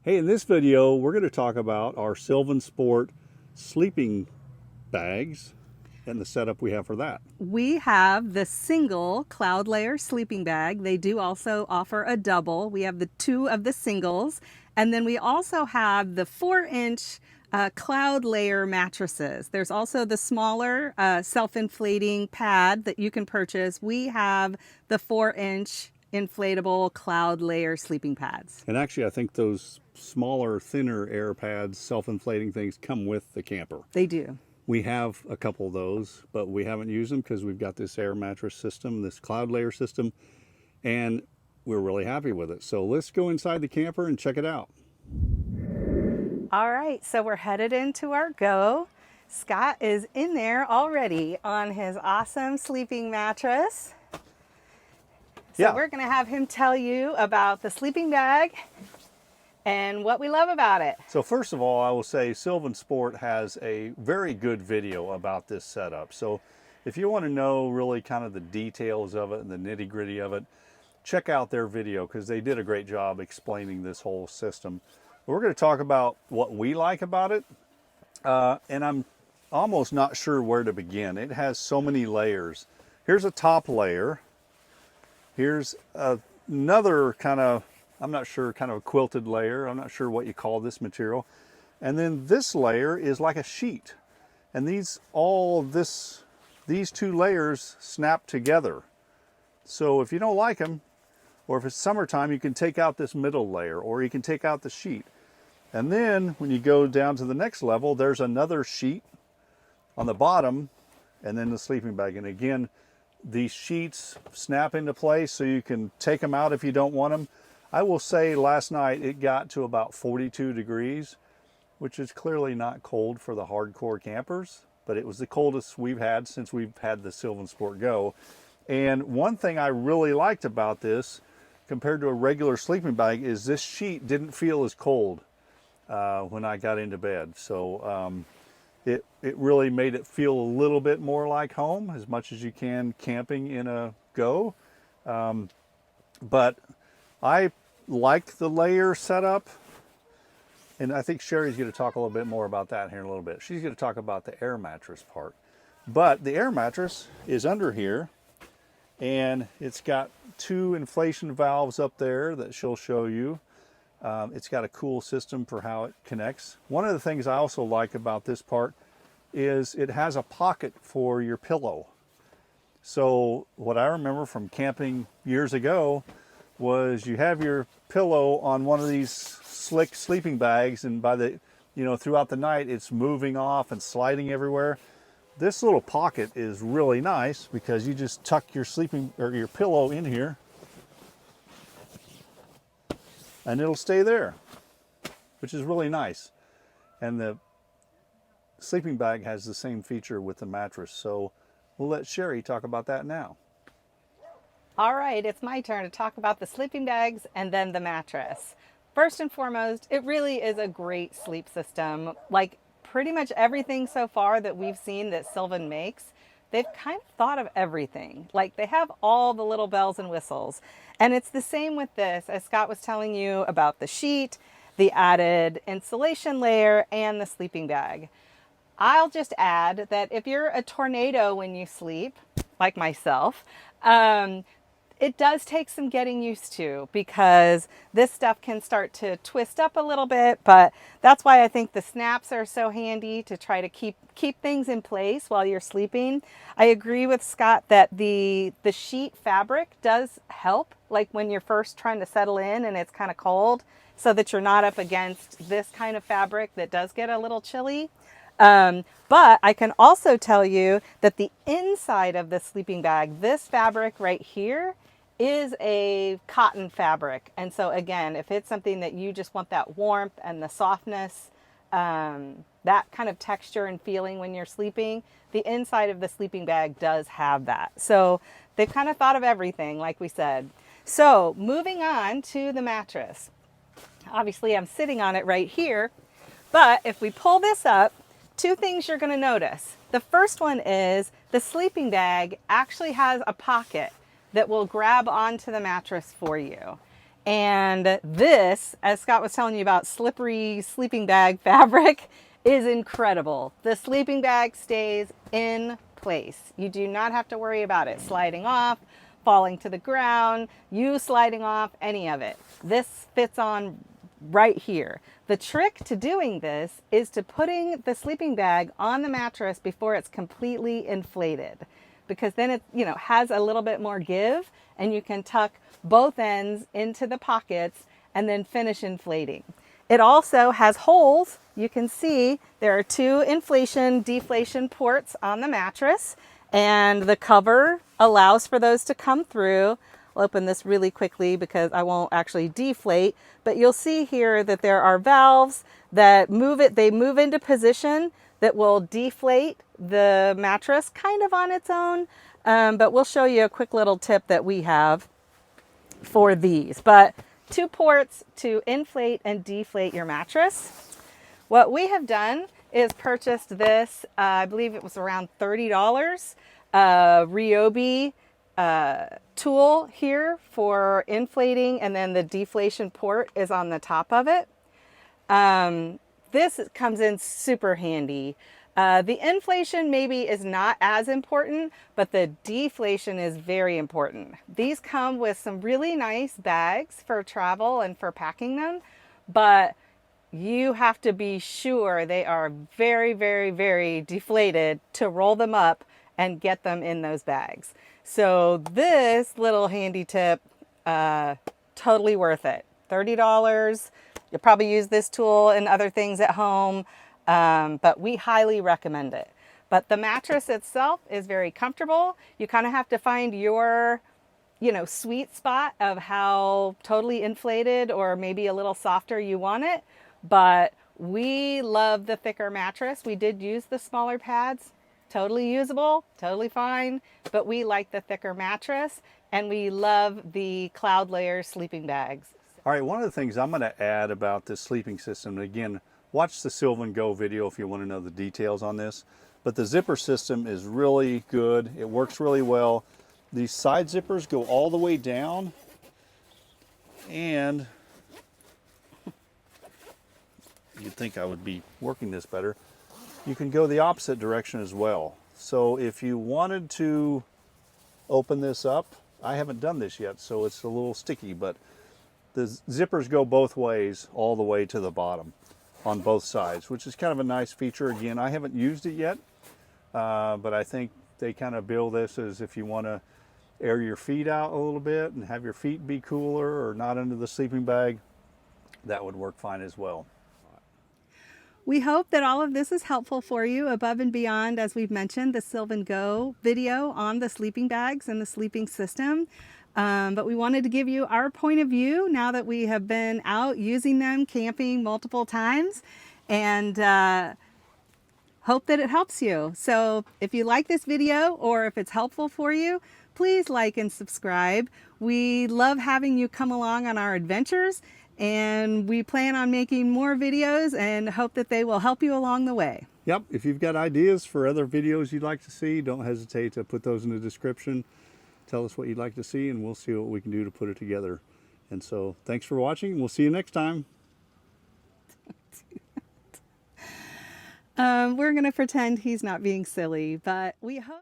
Hey, in this video, we're going to talk about our SylvanSport sleeping bags and the setup we have for that. We have the single cloud layer sleeping bag. They do also offer a double. We have the two of the singles. And then we also have the 4-inch cloud layer mattresses. There's also the smaller self-inflating pad that you can purchase. We have the 4-inch inflatable cloud layer sleeping pads. And actually, I think those smaller, thinner air pads, self-inflating things come with the camper. They do. We have a couple of those, but we haven't used them because we've got this air mattress system, this cloud layer system, and we're really happy with it. So let's go inside the camper and check it out. All right, so we're headed into our go. Scott is in there already on his awesome sleeping mattress. So we're going to have him tell you about the sleeping bag and what we love about it. So first of all, I will say SylvanSport has a very good video about this setup. So if you want to know really kind of the details of it and the nitty-gritty of it, check out their video because they did a great job explaining this whole system. We're going to talk about what we like about it, and I'm almost not sure where to begin. It has so many layers. Here's a top layer. Here's another kind of, I'm not sure, kind of a quilted layer. I'm not sure what you call this material. And then this layer is like a sheet. And these two layers snap together. So if you don't like them, or if it's summertime, you can take out this middle layer, or you can take out the sheet. And then when you go down to the next level, there's another sheet on the bottom, and then the sleeping bag. And again, these sheets snap into place so you can take them out if you don't want them. I will say last night it got to about 42 degrees, which is clearly not cold for the hardcore campers, but it was the coldest we've had since we've had the SylvanSport Go. And one thing I really liked about this compared to a regular sleeping bag is this sheet didn't feel as cold when I got into bed. So it really made it feel a little bit more like home as much as you can camping in a Go. But I like the layer setup, and I think Sherry's going to talk a little bit more about that here in a little bit. She's going to talk about the air mattress part. But the air mattress is under here, and it's got two inflation valves up there that she'll show you. It's got a cool system for how it connects. One of the things I also like about this part is it has a pocket for your pillow. So what I remember from camping years ago was you have your pillow on one of these slick sleeping bags, and by the, throughout the night it's moving off and sliding everywhere. This little pocket is really nice because you just tuck your your pillow in here and it'll stay there, which is really nice. And the sleeping bag has the same feature with the mattress. So we'll let Sherry talk about that now. All right, it's my turn to talk about the sleeping bags and then the mattress. First and foremost, it really is a great sleep system. Like pretty much everything so far that we've seen that Sylvan makes, they've kind of thought of everything. Like they have all the little bells and whistles. And it's the same with this, as Scott was telling you about the sheet, the added insulation layer, and the sleeping bag. I'll just add that if you're a tornado when you sleep, like myself, it does take some getting used to because this stuff can start to twist up a little bit, but that's why I think the snaps are so handy to try to keep things in place while you're sleeping. I agree with Scott that the sheet fabric does help, like when you're first trying to settle in and it's kind of cold, so that you're not up against this kind of fabric that does get a little chilly. But I can also tell you that the inside of the sleeping bag, this fabric right here, is a cotton fabric. And so again, if it's something that you just want that warmth and the softness, that kind of texture and feeling when you're sleeping, the inside of the sleeping bag does have that. So they've kind of thought of everything, like we said. So moving on to the mattress. Obviously I'm sitting on it right here, but if we pull this up, two things you're going to notice. The first one is the sleeping bag actually has a pocket that will grab onto the mattress for you. And this, as Scott was telling you about slippery sleeping bag fabric, is incredible. The sleeping bag stays in place. You do not have to worry about it sliding off, falling to the ground, you sliding off, any of it. This fits on right here. The trick to doing this is to putting the sleeping bag on the mattress before it's completely inflated, because then it, you know, has a little bit more give, and you can tuck both ends into the pockets and then finish inflating. It also has holes. You can see there are 2 inflation deflation ports on the mattress, and the cover allows for those to come through. I'll open this really quickly because I won't actually deflate, but you'll see here that there are valves that move it. They move into position that will deflate the mattress kind of on its own. But we'll show you a quick little tip that we have for these. But 2 ports to inflate and deflate your mattress. What we have done is purchased this, I believe it was around $30, Ryobi tool here for inflating, and then the deflation port is on the top of it. This comes in super handy. The inflation maybe is not as important, but the deflation is very important. These come with some really nice bags for travel and for packing them, but you have to be sure they are very, very, very deflated to roll them up and get them in those bags. So this little handy tip, totally worth it. $30. You'll probably use this tool and other things at home. But we highly recommend it. But the mattress itself is very comfortable. You kind of have to find your, you know, sweet spot of how totally inflated or maybe a little softer you want it. But we love the thicker mattress. We did use the smaller pads. Totally usable, totally fine. But we like the thicker mattress, and we love the cloud layer sleeping bags. All right, one of the things I'm going to add about this sleeping system, and again, watch the Sylvan Go video if you want to know the details on this. But the zipper system is really good. It works really well. These side zippers go all the way down, and you'd think I would be working this better. You can go the opposite direction as well. So if you wanted to open this up, I haven't done this yet, so it's a little sticky, but the zippers go both ways all the way to the bottom on both sides, which is kind of a nice feature. Again, I haven't used it yet, but I think they kind of bill this as if you want to air your feet out a little bit and have your feet be cooler or not under the sleeping bag, that would work fine as well. We hope that all of this is helpful for you above and beyond, as we've mentioned, the Sylvan Go video on the sleeping bags and the sleeping system. But we wanted to give you our point of view now that we have been out using them, camping multiple times, and hope that it helps you. So if you like this video or if it's helpful for you, please like and subscribe. We love having you come along on our adventures, and we plan on making more videos and hope that they will help you along the way. Yep, if you've got ideas for other videos you'd like to see, don't hesitate to put those in the description. Tell us what you'd like to see, and we'll see what we can do to put it together. And so thanks for watching. We'll see you next time. We're going to pretend he's not being silly, but we hope...